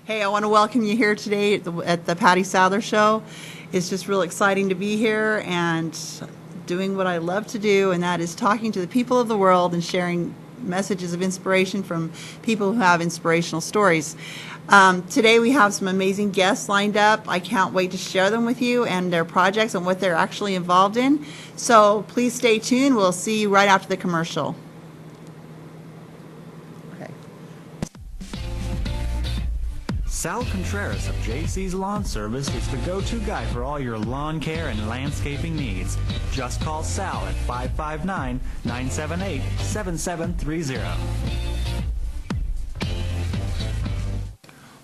Hey, I want to welcome you here today at the Patti Sadler Show. It's just real exciting to be here and doing what I love to do, and that is talking to the people of the world and sharing messages of inspiration from people who have inspirational stories. Today we have some amazing guests lined up. I can't wait to share them with you and their projects and what they're actually involved in. So please stay tuned. We'll see you right after the commercial. Sal Contreras of JC's Lawn Service is the go-to guy for all your lawn care and landscaping needs. Just call Sal at 559-978-7730.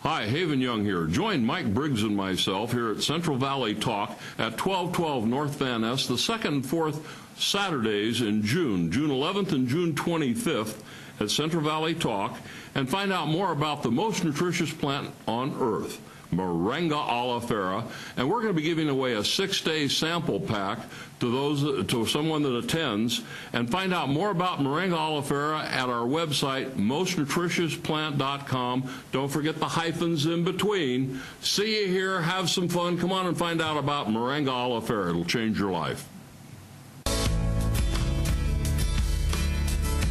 Hi, Haven Young here. Join Mike Briggs and myself here at Central Valley Talk at 1212 North Van Ness the 2nd and 4th Saturdays in June 11th and June 25th at Central Valley Talk, and find out more about the most nutritious plant on earth, Moringa oleifera, and we're going to be giving away a 6-day sample pack to someone that attends. And find out more about Moringa oleifera at our website, mostnutritiousPlant.com. Don't forget the hyphens in between. See you here. Have some fun. Come on and find out about Moringa oleifera. It'll change your life.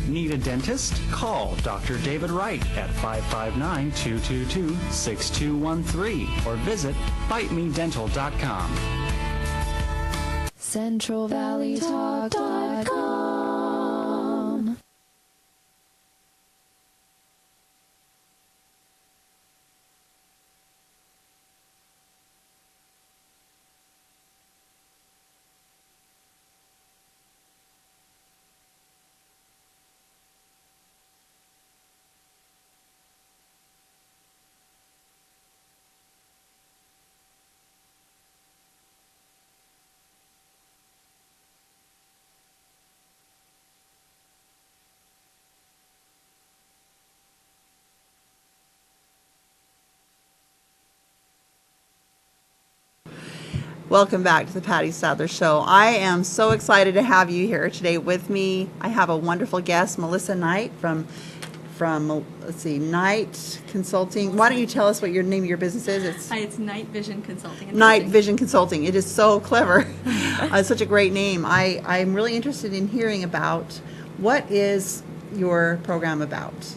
Need a dentist? Call Dr. David Wright at 559-222-6213 or visit bitemedental.com. CentralValleyTalk.com. Welcome back to the Patti Sadler Show. I am so excited to have you here today with me. I have a wonderful guest, Melissa Knight from let's see, Knight Consulting. Why don't you tell us what your name of your business is? Hi, it's Knight Vision Consulting. Knight Vision Consulting. It is so clever. It's such a great name. I'm really interested in hearing about what is your program about.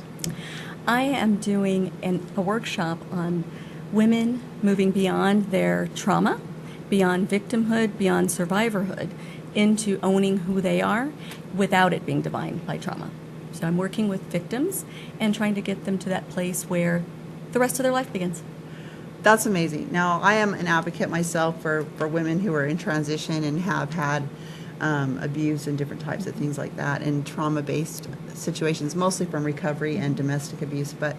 I am doing a workshop on women moving beyond their trauma, beyond victimhood, beyond survivorhood, into owning who they are without it being defined by trauma. So I'm working with victims and trying to get them to that place where the rest of their life begins. That's amazing. Now, I am an advocate myself for women who are in transition and have had abuse and different types of things like that, and trauma-based situations, mostly from recovery and domestic abuse. But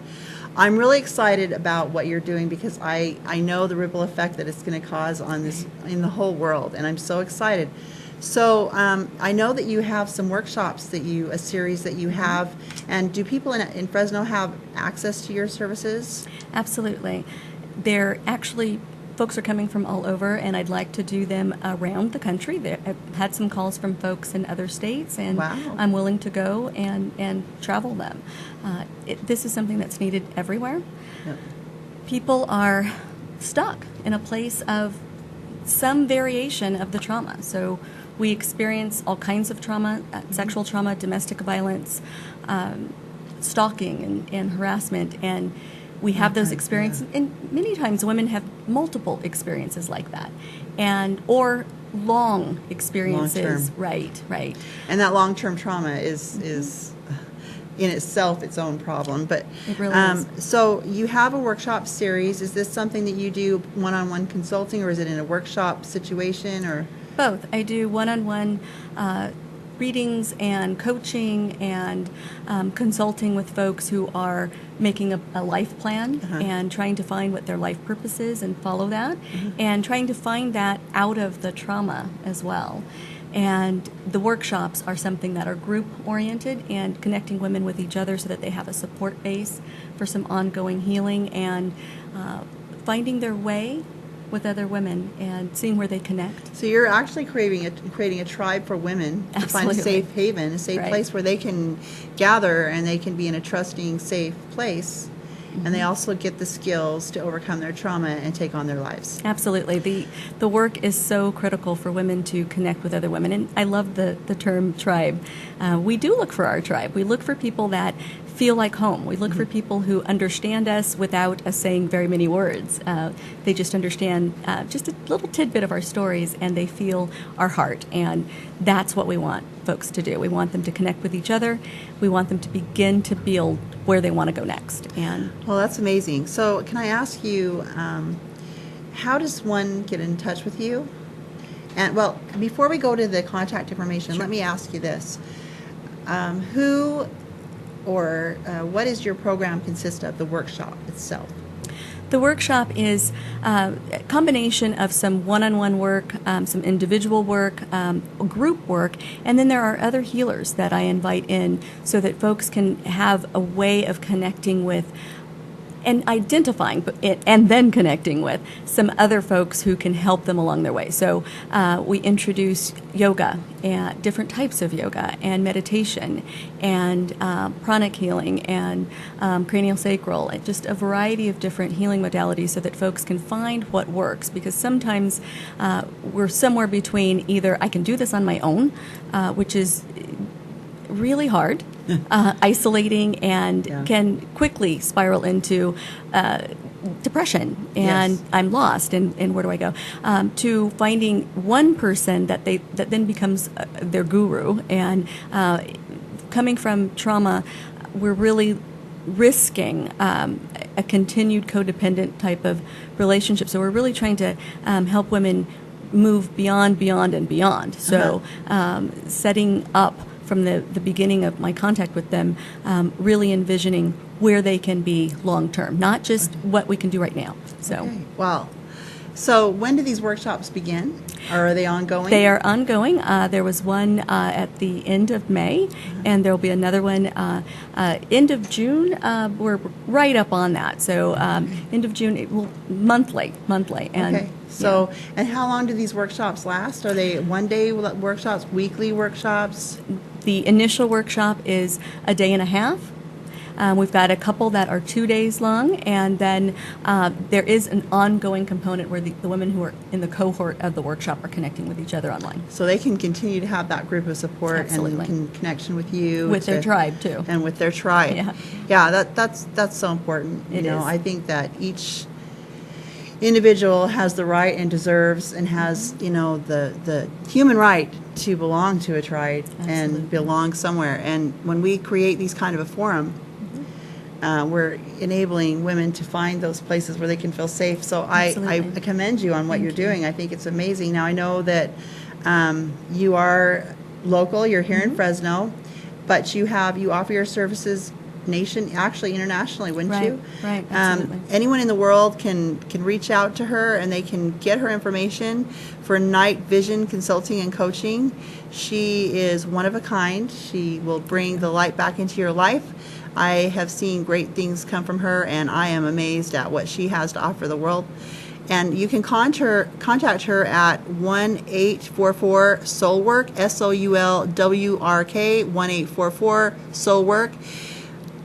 I'm really excited about what you're doing because I know the ripple effect that it's going to cause on this in the whole world, and I'm so excited. So I know that you have some workshops a series that you have, and do people in Fresno have access to your services? Absolutely. They're actually, folks are coming from all over, and I'd like to do them around the country. I've had some calls from folks in other states, and wow. I'm willing to go and travel them. This is something that's needed everywhere. Yep. People are stuck in a place of some variation of the trauma. So we experience all kinds of trauma, sexual trauma, domestic violence, stalking and harassment, and we have those experiences, yeah. And many times women have multiple experiences like that, or long experiences. Long-term. Right. And that long-term trauma is in itself its own problem. But it really is. So you have a workshop series. Is this something that you do one-on-one consulting, or is it in a workshop situation, or? Both. I do one-on-one readings and coaching and consulting with folks who are making a life plan and trying to find what their life purpose is and follow that, and trying to find that out of the trauma as well. And the workshops are something that are group-oriented and connecting women with each other so that they have a support base for some ongoing healing and finding their way with other women and seeing where they connect. So you're actually creating a tribe for women to find a safe haven, a safe place where they can gather and they can be in a trusting, safe place. and they also get the skills to overcome their trauma and take on their lives. Absolutely. The work is so critical for women to connect with other women. And I love the term tribe. We do look for our tribe. We look for people that feel like home. We look for people who understand us without us saying very many words. They just understand just a little tidbit of our stories, and they feel our heart. And that's what we want folks to do. We want them to connect with each other. We want them to begin to build where they want to go next. And Well, that's amazing. So can I ask you, how does one get in touch with you? And well, before we go to the contact information, let me ask you this. Who or what does your program consist of, the workshop itself? the workshop is a combination of some one-on-one work, some individual work, group work, and then there are other healers that I invite in so that folks can have a way of connecting with and identifying it and then connecting with some other folks who can help them along their way. So we introduce yoga and different types of yoga and meditation and pranic healing and cranial sacral, and just a variety of different healing modalities so that folks can find what works, because sometimes we're somewhere between either I can do this on my own, which is really hard, isolating, and can quickly spiral into depression, and Yes. I'm lost, and where do I go? To finding one person that then becomes their guru, and coming from trauma, we're really risking a continued codependent type of relationship. So we're really trying to help women move beyond, and beyond. So setting up from the beginning of my contact with them, really envisioning where they can be long term, not just what we can do right now. So, Okay. Wow. So when do these workshops begin? Or are they ongoing? they are ongoing. There was one at the end of May, and there will be another one end of June. We're right up on that. So end of June, it will monthly, and Okay. So, and how long do these workshops last? Are they one-day workshops, weekly workshops? the initial workshop is a day and a half. We've got a couple that are 2 days long, and then there is an ongoing component where the women who are in the cohort of the workshop are connecting with each other online. So they can continue to have that group of support Absolutely. and connection with you. With their tribe, too. And with their tribe. Yeah. Yeah, that's so important. It is. I think that each individual has the right and deserves and has, the human right to belong to a tribe Absolutely. and belong somewhere. And when we create these kind of a forum, we're enabling women to find those places where they can feel safe. So I Absolutely. commend you on what you're Thank you. doing. I think it's amazing. Now, I know that you are local, you're here Mm-hmm. in Fresno, but you offer your services internationally, wouldn't Right, you? right, absolutely. Anyone in the world can reach out to her, and they can get her information for night vision consulting and coaching. She is one of a kind. She will bring the light back into your life. I have seen great things come from her, and I am amazed at what she has to offer the world. And you can contact her at 1-844-SOULWORK, SOULWRK, 1-844-SOULWORK.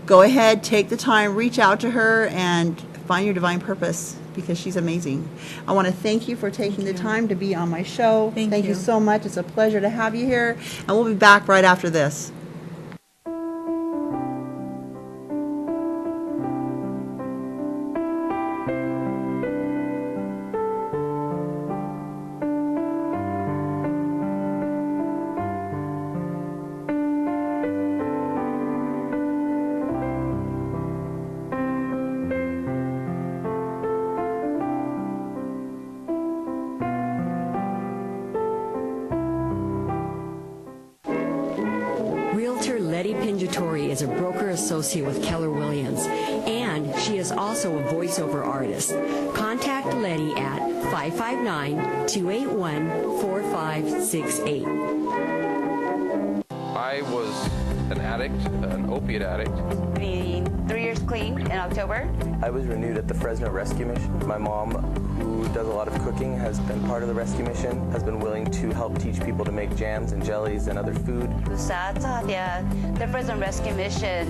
Go ahead, take the time, reach out to her, and find your divine purpose, because she's amazing. I want to thank you for taking the time to be on my show. Thank you you. so much. It's a pleasure to have you here, and we'll be back right after this. Realtor Letty Pinjatori is a broker associate with Keller Williams, and she is also a voiceover artist. Contact Letty at 559-281-4568. I was an addict, an opiate addict. Being 3 years clean in October. I was renewed at the Fresno Rescue Mission. My mom, who does a lot of cooking, has been part of the rescue mission, has been willing to help teach people to make jams and jellies and other food. Sa the Fresno Rescue Mission,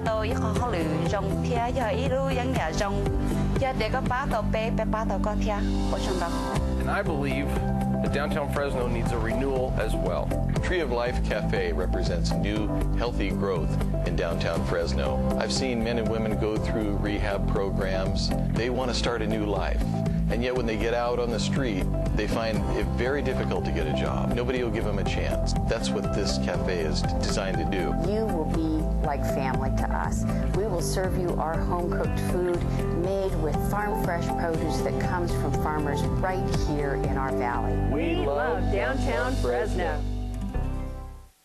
tôi có học lử trong thia ilu yang nhà trong để có bá tàu bé bá tàu có thia ở trong đó. And I believe that downtown Fresno needs a renewal as well. Tree of Life Cafe represents new, healthy growth in downtown Fresno. I've seen men and women go through rehab programs. They want to start a new life. And yet when they get out on the street, they find it very difficult to get a job. Nobody will give them a chance. That's what this cafe is designed to do. You will be like family to us. We will serve you our home-cooked food made with farm-fresh produce that comes from farmers right here in our valley. We love downtown Fresno.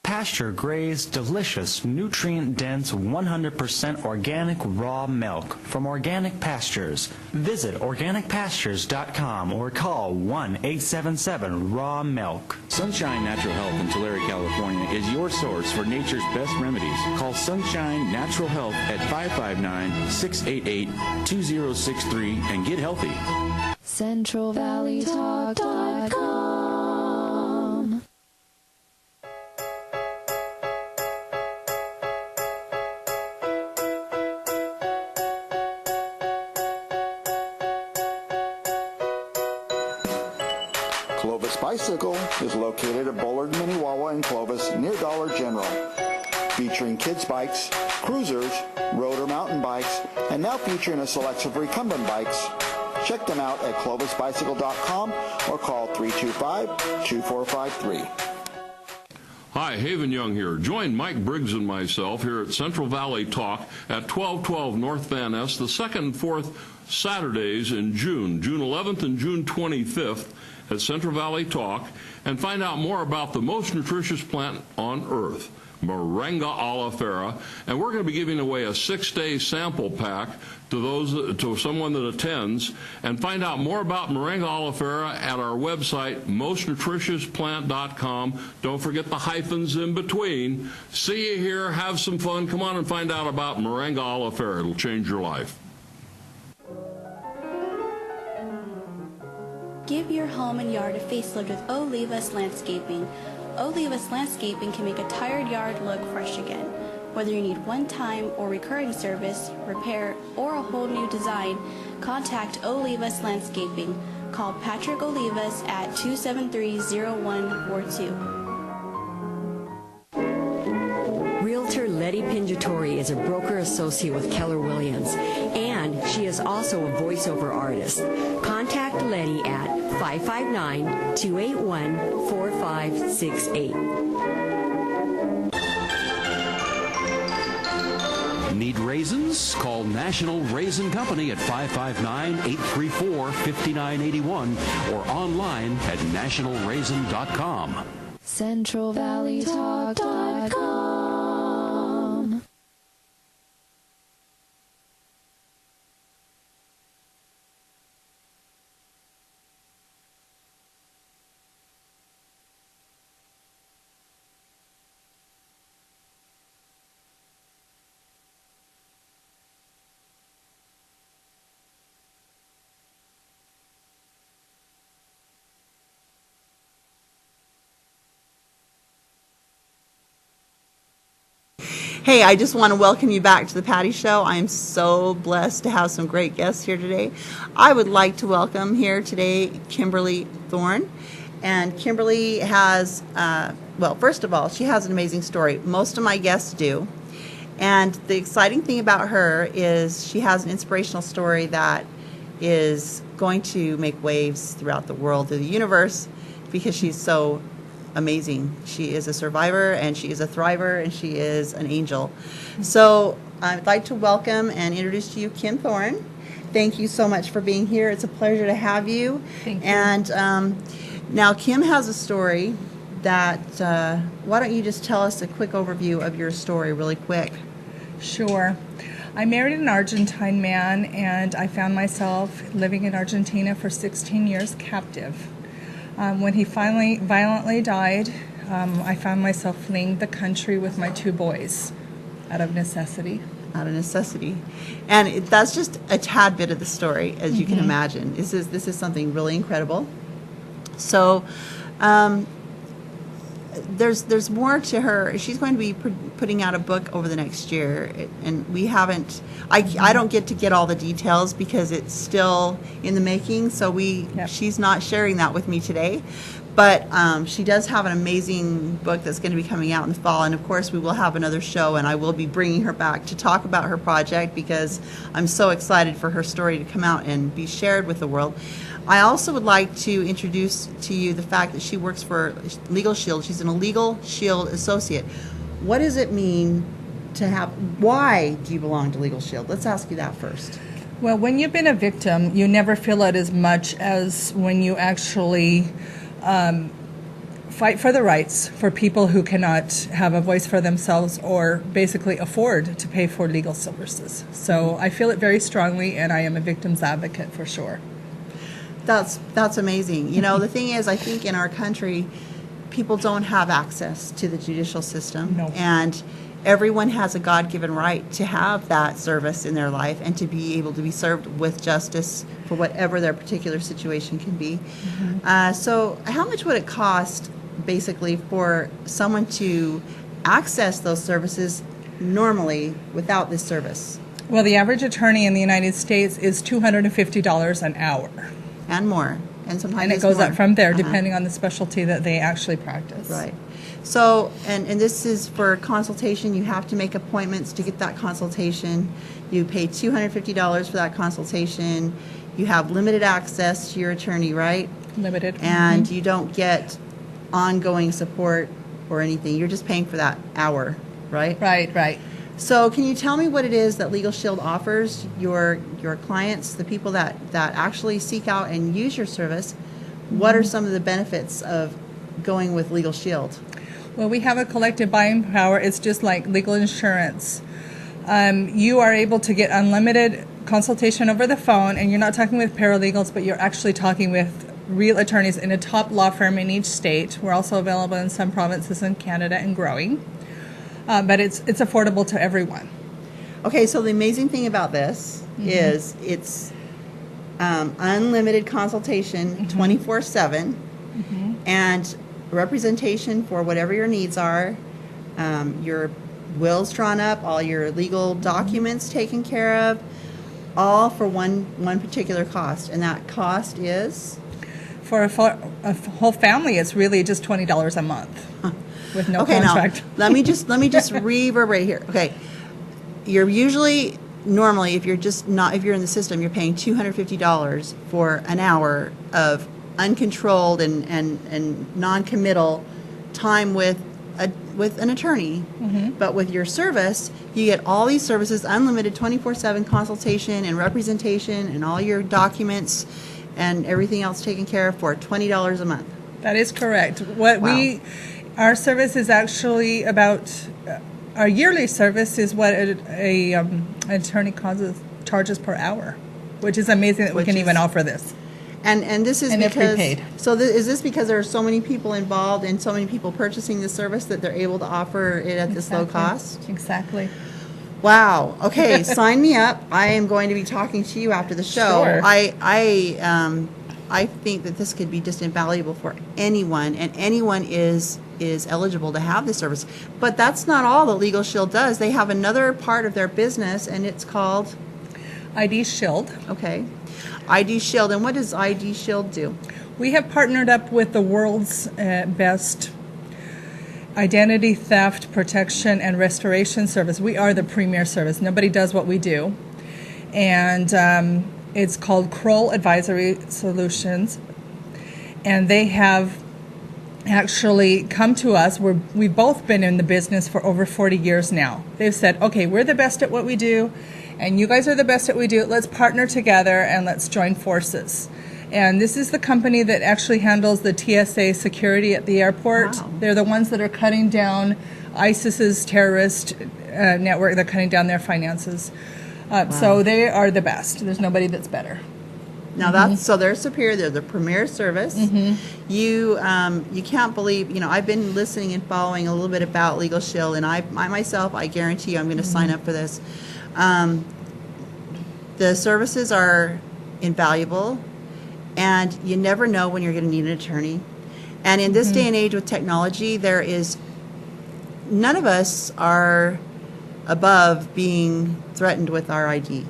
Pasture-grazed, delicious, nutrient-dense, 100% organic raw milk from Organic Pastures. Visit organicpastures.com or call 1-877-RAW-MILK. Sunshine Natural Health in Tulare, California is your source for nature's best remedies. Call Sunshine Natural Health at 559-688-2063 and get healthy. CentralValleyTalk.com. Clovis Bicycle is located at Bullard, Minnewawa, and Clovis near Dollar General. Featuring kids' bikes, cruisers, rotor mountain bikes, and now featuring a selection of recumbent bikes. Check them out at clovisbicycle.com or call 325-2453. Hi, Haven Young here. Join Mike Briggs and myself here at Central Valley Talk at 1212 North Van Ness the second and fourth Saturdays in June 11th and June 25th at Central Valley Talk, and find out more about the most nutritious plant on earth, Moringa oleifera, and we're going to be giving away a 6-day sample pack to someone that attends, and find out more about Moringa oleifera at our website, mostnutritiousPlant.com. Don't forget the hyphens in between. See you here, have some fun, come on and find out about Moringa oleifera. It'll change your life. Give your home and yard a facelift with Olivas Landscaping. Olivas Landscaping can make a tired yard look fresh again. Whether you need one-time or recurring service, repair, or a whole new design, contact Olivas Landscaping. Call Patrick Olivas at 273-0142. Realtor Letty Pingiatori is a broker associate with Keller Williams, and she is also a voiceover artist. Contact Letty at 559-281-4568. Need raisins? Call National Raisin Company at 559-834-5981 or online at nationalraisin.com. CentralValleyTalk.com. Hey, I just want to welcome you back to the Patti Show. I am so blessed to have some great guests here today. I would like to welcome here today Kimberly Thorne. And Kimberly has, well, first of all, she has an amazing story. Most of my guests do. And the exciting thing about her is she has an inspirational story that is going to make waves throughout the world, through the universe, because she's so amazing. She is a survivor, and she is a thriver, and she is an angel. So I'd like to welcome and introduce to you Kim Thorne. Thank you so much for being here. It's a pleasure to have you. Thank you. And now Kim has a story that, why don't you just tell us a quick overview of your story really quick? Sure. I married an Argentine man, and I found myself living in Argentina for 16 years captive. When he finally violently died, I found myself fleeing the country with my 2 boys out of necessity. Out of necessity. And that's just a tad bit of the story, as you can imagine. This is something really incredible. So there's more to her. She's going to be putting out a book over the next year, and we haven't, I don't get to get all the details because it's still in the making, so she's not sharing that with me today. But she does have an amazing book that's going to be coming out in the fall, and of course we will have another show, and I will be bringing her back to talk about her project because I'm so excited for her story to come out and be shared with the world. I also would like to introduce to you the fact that she works for Legal Shield. She's an Legal Shield associate. What does it mean to have, why do you belong to Legal Shield? Let's ask you that first. Well, when you've been a victim, you never feel it as much as when you actually fight for the rights for people who cannot have a voice for themselves or basically afford to pay for legal services. So I feel it very strongly, and I am a victim's advocate for sure. That's amazing. You know, the thing is, I think in our country, people don't have access to the judicial system. No. And everyone has a God-given right to have that service in their life and to be able to be served with justice for whatever their particular situation can be. So how much would it cost, basically, for someone to access those services normally without this service? Well, the average attorney in the United States is $250 an hour. And more. And sometimes And it it's goes more. up from there, depending on the specialty that they actually practice. Right. So, and this is for consultation. You have to make appointments to get that consultation. You pay $250 for that consultation. You have limited access to your attorney, right? Limited. And you don't get ongoing support or anything. You're just paying for that hour, right? Right. So can you tell me what it is that Legal Shield offers your clients, the people that actually seek out and use your service? What are some of the benefits of going with Legal Shield? Well, we have a collective buying power. It's just like legal insurance. You are able to get unlimited consultation over the phone, and you're not talking with paralegals, but you're actually talking with real attorneys in a top law firm in each state. We're also available in some provinces in Canada and growing. But it's affordable to everyone. Okay, so the amazing thing about this is it's unlimited consultation 24/7 and representation for whatever your needs are, your wills drawn up, all your legal documents taken care of, all for one particular cost. And that cost is? For a whole family, it's really just $20 a month. With no contract. Now, let me just reverberate here. Okay, you're usually normally if you're in the system, you're paying $250 for an hour of uncontrolled and non-committal time with an attorney. But with your service, you get all these services, unlimited 24/7 consultation and representation, and all your documents and everything else taken care of for $20 a month. That is correct. Wow. Our service is actually about, our yearly service is what an attorney charges per hour, which is amazing that we can even offer this. And this is and because, if prepaid. So is this because there are so many people involved and so many people purchasing the service that they're able to offer it at this low cost? Exactly. Wow. Okay, sign me up. I am going to be talking to you after the show. Sure. I think that this could be just invaluable for anyone, and anyone is eligible to have this service. But that's not all that Legal Shield does. They have another part of their business, and it's called ID Shield. Okay. ID Shield. And what does ID Shield do? We have partnered up with the world's best identity theft protection and restoration service. We are the premier service. Nobody does what we do. And it's called Kroll Advisory Solutions. And they have actually come to us. We've both been in the business for over 40 years now. They've said, okay, we're the best at what we do, and you guys are the best at what we do. Let's partner together and let's join forces. And this is the company that actually handles the TSA security at the airport. Wow. They're the ones that are cutting down ISIS's terrorist network. They're cutting down their finances. So they are the best. There's nobody that's better. Now that's so they're superior. They're the premier service. You can't believe. I've been listening and following a little bit about Legal Shield, and I myself, I guarantee you, I'm going to sign up for this. The services are invaluable, and you never know when you're going to need an attorney. And in this day and age with technology, none of us are above being threatened with our ID.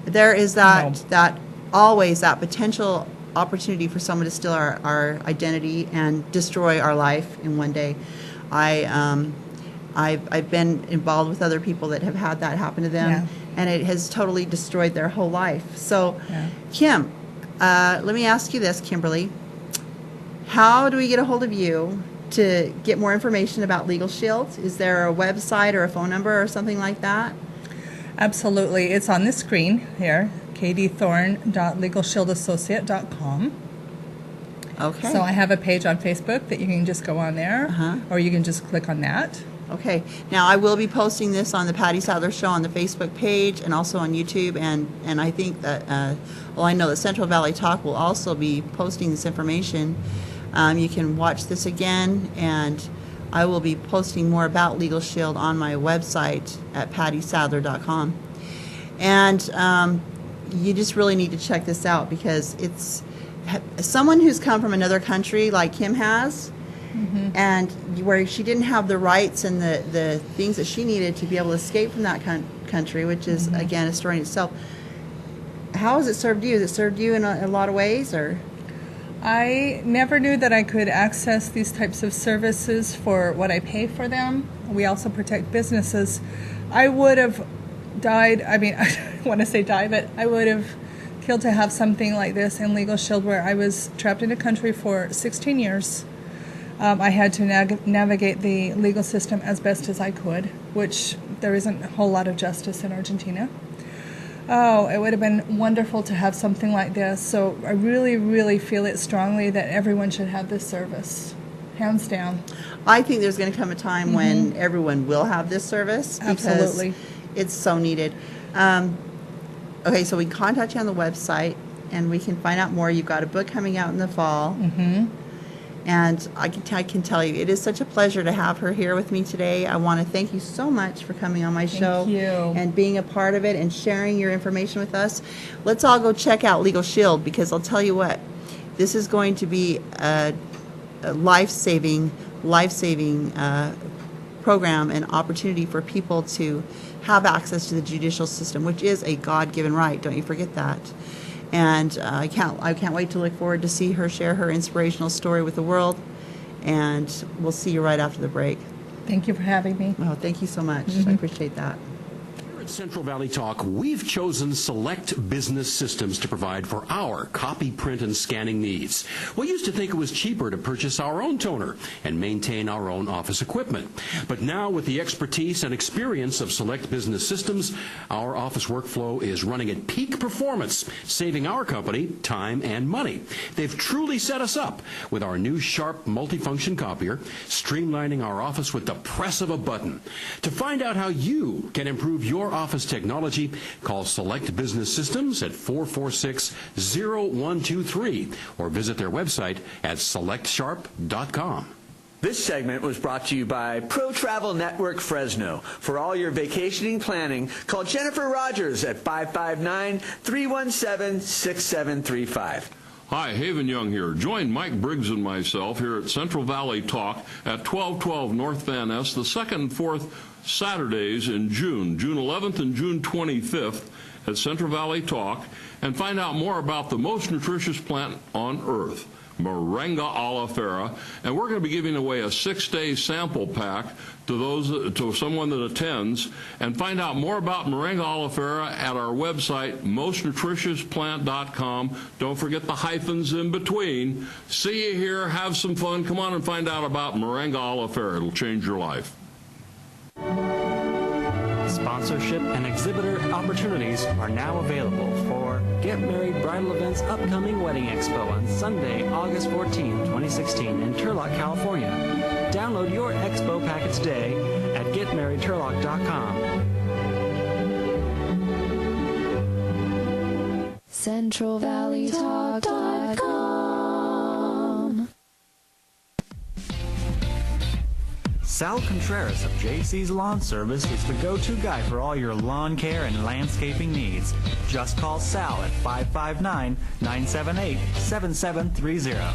There is that always that potential opportunity for someone to steal our identity and destroy our life in one day. I've been involved with other people that have had that happen to them, and it has totally destroyed their whole life. So, Kim, let me ask you this, Kimberly. How do we get a hold of you to get more information about Legal Shield? Is there a website or a phone number or something like that? Absolutely. It's on the screen here, kathythorne.legalshieldassociate.com. Okay. So I have a page on Facebook that you can just go on there, or you can just click on that. Okay. Now, I will be posting this on the Patti Sadler Show on the Facebook page and also on YouTube, and I think that, I know that Central Valley Talk will also be posting this information. You can watch this again, and I will be posting more about Legal Shield on my website at pattisadler.com. And you just really need to check this out, because it's someone who's come from another country like Kim has, and where she didn't have the rights and the things that she needed to be able to escape from that country, which is, again, a story in itself. How has it served you? Has it served you in a lot of ways, or? I never knew that I could access these types of services for what I pay for them. We also protect businesses. I would have died, I don't want to say die, but I would have killed to have something like this in Legal Shield, where I was trapped in a country for 16 years. I had to navigate the legal system as best as I could, which there isn't a whole lot of justice in Argentina. Oh, it would have been wonderful to have something like this. So I really, really feel it strongly that everyone should have this service, hands down. I think there's going to come a time when everyone will have this service, because Absolutely. It's so needed. Okay, so we can contact you on the website, and we can find out more. You've got a book coming out in the fall. And I can tell you, it is such a pleasure to have her here with me today. I want to thank you so much for coming on my show and being a part of it and sharing your information with us. Let's all go check out Legal Shield, because I'll tell you what, this is going to be a life-saving program and opportunity for people to have access to the judicial system, which is a God-given right. Don't you forget that. And I can't wait to look forward to see her share her inspirational story with the world. And we'll see you right after the break. Thank you for having me. Oh, thank you so much. I appreciate that. At Central Valley Talk, we've chosen Select Business Systems to provide for our copy, print, and scanning needs. We used to think it was cheaper to purchase our own toner and maintain our own office equipment. But now, with the expertise and experience of Select Business Systems, our office workflow is running at peak performance, saving our company time and money. They've truly set us up with our new sharp multifunction copier, streamlining our office with the press of a button. To find out how you can improve your office technology, call Select Business Systems at 446-0123 or visit their website at selectsharp.com. This segment was brought to you by Pro Travel Network Fresno. For all your vacationing planning, call Jennifer Rogers at 559-317-6735. Hi, Haven Young here. Join Mike Briggs and myself here at Central Valley Talk at 1212 North Van Ness the second and fourth Saturdays in June 11th and June 25th at Central Valley Talk, and find out more about the most nutritious plant on earth, Moringa oleifera, and we're going to be giving away a 6-day sample pack to someone that attends. And find out more about Moringa oleifera at our website, mostnutritiousPlant.com. Don't forget the hyphens in between. See you here. Have some fun. Come on and find out about Moringa oleifera. It'll change your life. Sponsorship and exhibitor opportunities are now available for Get Married Bridal Events' upcoming wedding expo on Sunday, August 14, 2016 in Turlock, California. Download your expo packet today at getmarriedturlock.com. Send CentralValleyTalk.com. Sal Contreras of JC's Lawn Service is the go-to guy for all your lawn care and landscaping needs. Just call Sal at 559-978-7730.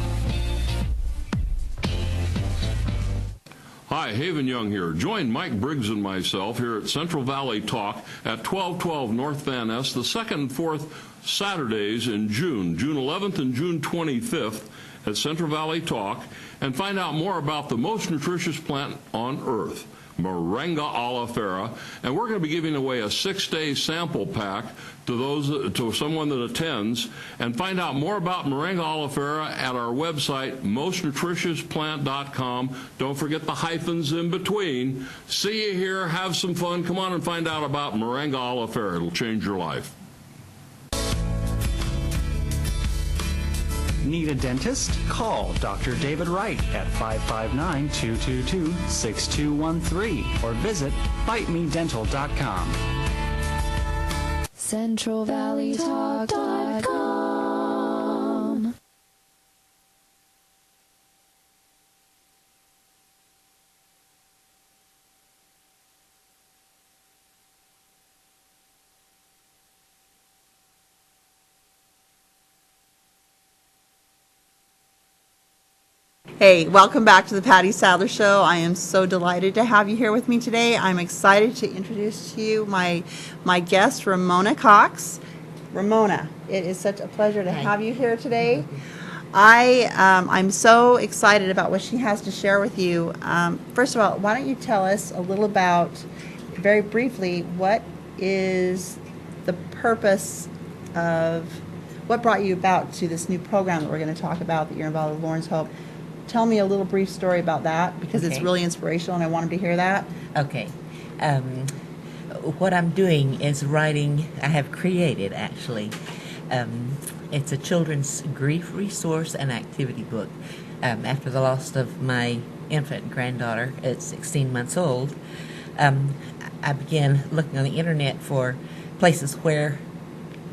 Hi, Haven Young here. Join Mike Briggs and myself here at Central Valley Talk at 1212 North Van Ness the second and fourth Saturdays in June 11th and June 25th at Central Valley Talk, and find out more about the most nutritious plant on earth, Moringa oleifera, and we're going to be giving away a 6-day sample pack to someone that attends, and find out more about Moringa oleifera at our website, mostnutritiousPlant.com. Don't forget the hyphens in between. See you here. Have some fun. Come on and find out about Moringa oleifera. It'll change your life. Need a dentist? Call Dr. David Wright at 559-222-6213 or visit bitemedental.com. CentralValleyTalk.com. Hey, welcome back to the Patti Sadler Show. I am so delighted to have you here with me today. I'm excited to introduce to you my guest, Ramona Cox. Ramona, it is such a pleasure to have you here today. I'm so excited about what she has to share with you. First of all, why don't you tell us a little about, very briefly, what is the purpose of, what brought you about to this new program that we're going to talk about that you're involved with Lawrence Hope. Tell me a little brief story about that, because it's really inspirational and I wanted to hear that. Okay. What I'm doing is writing, I have created actually, it's a children's grief resource and activity book. After the loss of my infant granddaughter at 16 months old, I began looking on the internet for places where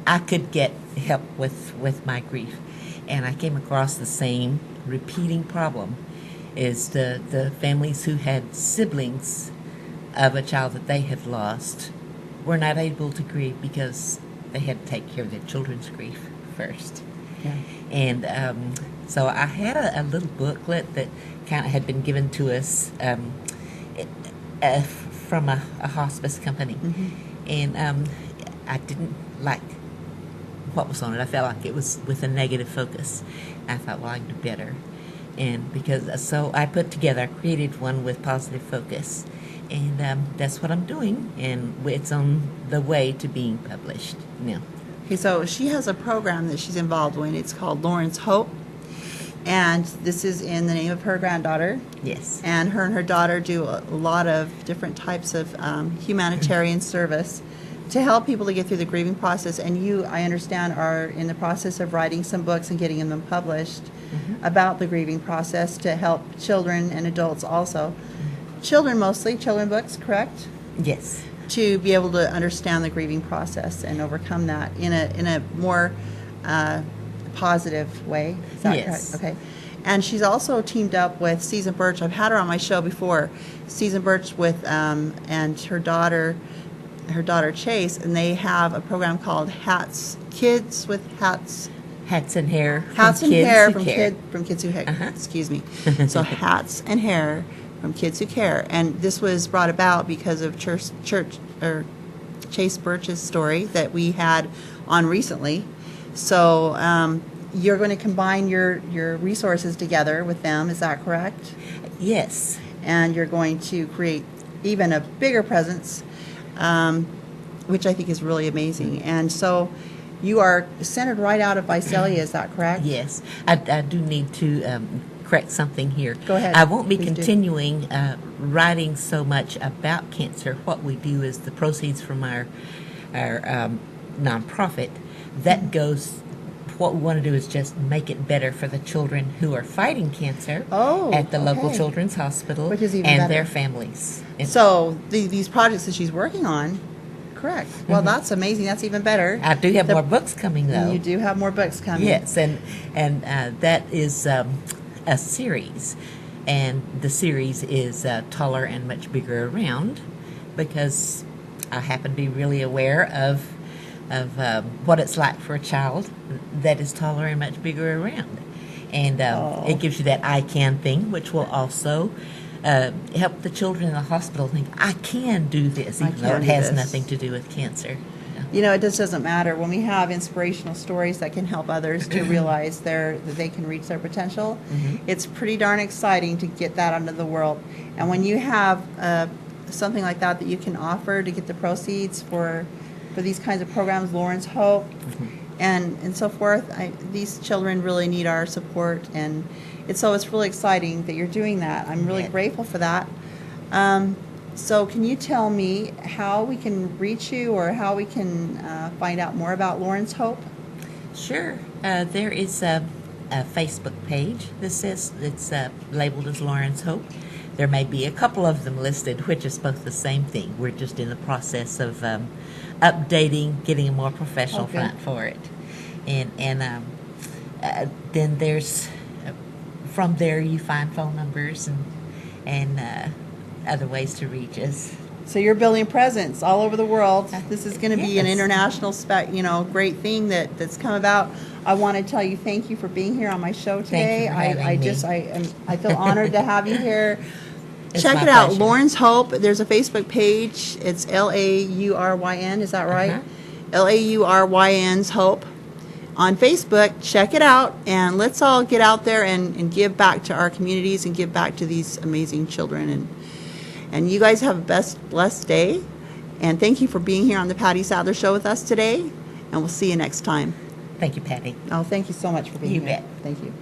I could get help with my grief. And I came across the same repeating problem, is the families who had siblings of a child that they had lost were not able to grieve because they had to take care of their children's grief first. Yeah. And so I had a little booklet that kind of had been given to us from a hospice company. Mm-hmm. And I didn't like what was on it. I felt like it was with a negative focus. I thought, well, I can do better. And so I created one with positive focus. And that's what I'm doing. And it's on the way to being published now. Okay, so she has a program that she's involved in. It's called Lawrence Hope. And this is in the name of her granddaughter. Yes. And her daughter do a lot of different types of humanitarian service to help people to get through the grieving process. And you, I understand, are in the process of writing some books and getting them published about the grieving process to help children and adults also. Children mostly, children books, correct? Yes. To be able to understand the grieving process and overcome that in a more positive way. Is that yes. correct? Okay. And she's also teamed up with Susan Birch. I've had her on my show before. Susan Birch with and her daughter Chase, and they have a program called Kids with Hats. Hats and Hair. Hats and Hair from Kids Who Care. Uh-huh. Excuse me. So Hats and Hair from Kids Who Care, and this was brought about because of Chase Birch's story that we had on recently. So you're going to combine your resources together with them. Is that correct? Yes. And you're going to create even a bigger presence, which I think is really amazing. And so you are centered right out of Visalia, is that correct? Yes. I do need to correct something here. Go ahead. I won't be Please continuing writing so much about cancer. What we do is the proceeds from our nonprofit, that goes, what we want to do is just make it better for the children who are fighting cancer at the local children's hospital, which is even and better. Their families. So these projects that she's working on Correct. Well, that's amazing. That's even better. I do have more books coming, though. You do have more books coming. Yes, and that is a series, and the series is Taller and Much Bigger Around, because I happen to be really aware of what it's like for a child that is taller and much bigger around, and it gives you that I can thing, which will also help the children in the hospital think, I can do this, even though it has nothing to do with cancer. You know, it just doesn't matter. When we have inspirational stories that can help others to realize that they can reach their potential, it's pretty darn exciting to get that onto the world. And when you have something like that you can offer to get the proceeds for these kinds of programs, Lauren's Hope, and so forth, these children really need our support. And it's really exciting that you're doing that. I'm really grateful for that. So can you tell me how we can reach you, or how we can find out more about Lauren's Hope? Sure. There is a Facebook page that says it's labeled as Lauren's Hope. There may be a couple of them listed, which is both the same thing. We're just in the process of updating, getting a more professional front for it. And then there's, from there you find phone numbers and other ways to reach us. So you're building presence all over the world. This is going to be an international great thing that's come about. I want to tell you thank you for being here on my show today. I feel honored to have you here. Check it out, pleasure. Lauren's Hope. There's a Facebook page. It's LAURYN. Is that right? LAURYN's Hope on Facebook. Check it out, and let's all get out there and give back to our communities and give back to these amazing children. And you guys have a blessed day. And thank you for being here on the Patti Sadler Show with us today. And we'll see you next time. Thank you, Patti. Oh, thank you so much for being here. You bet. Thank you.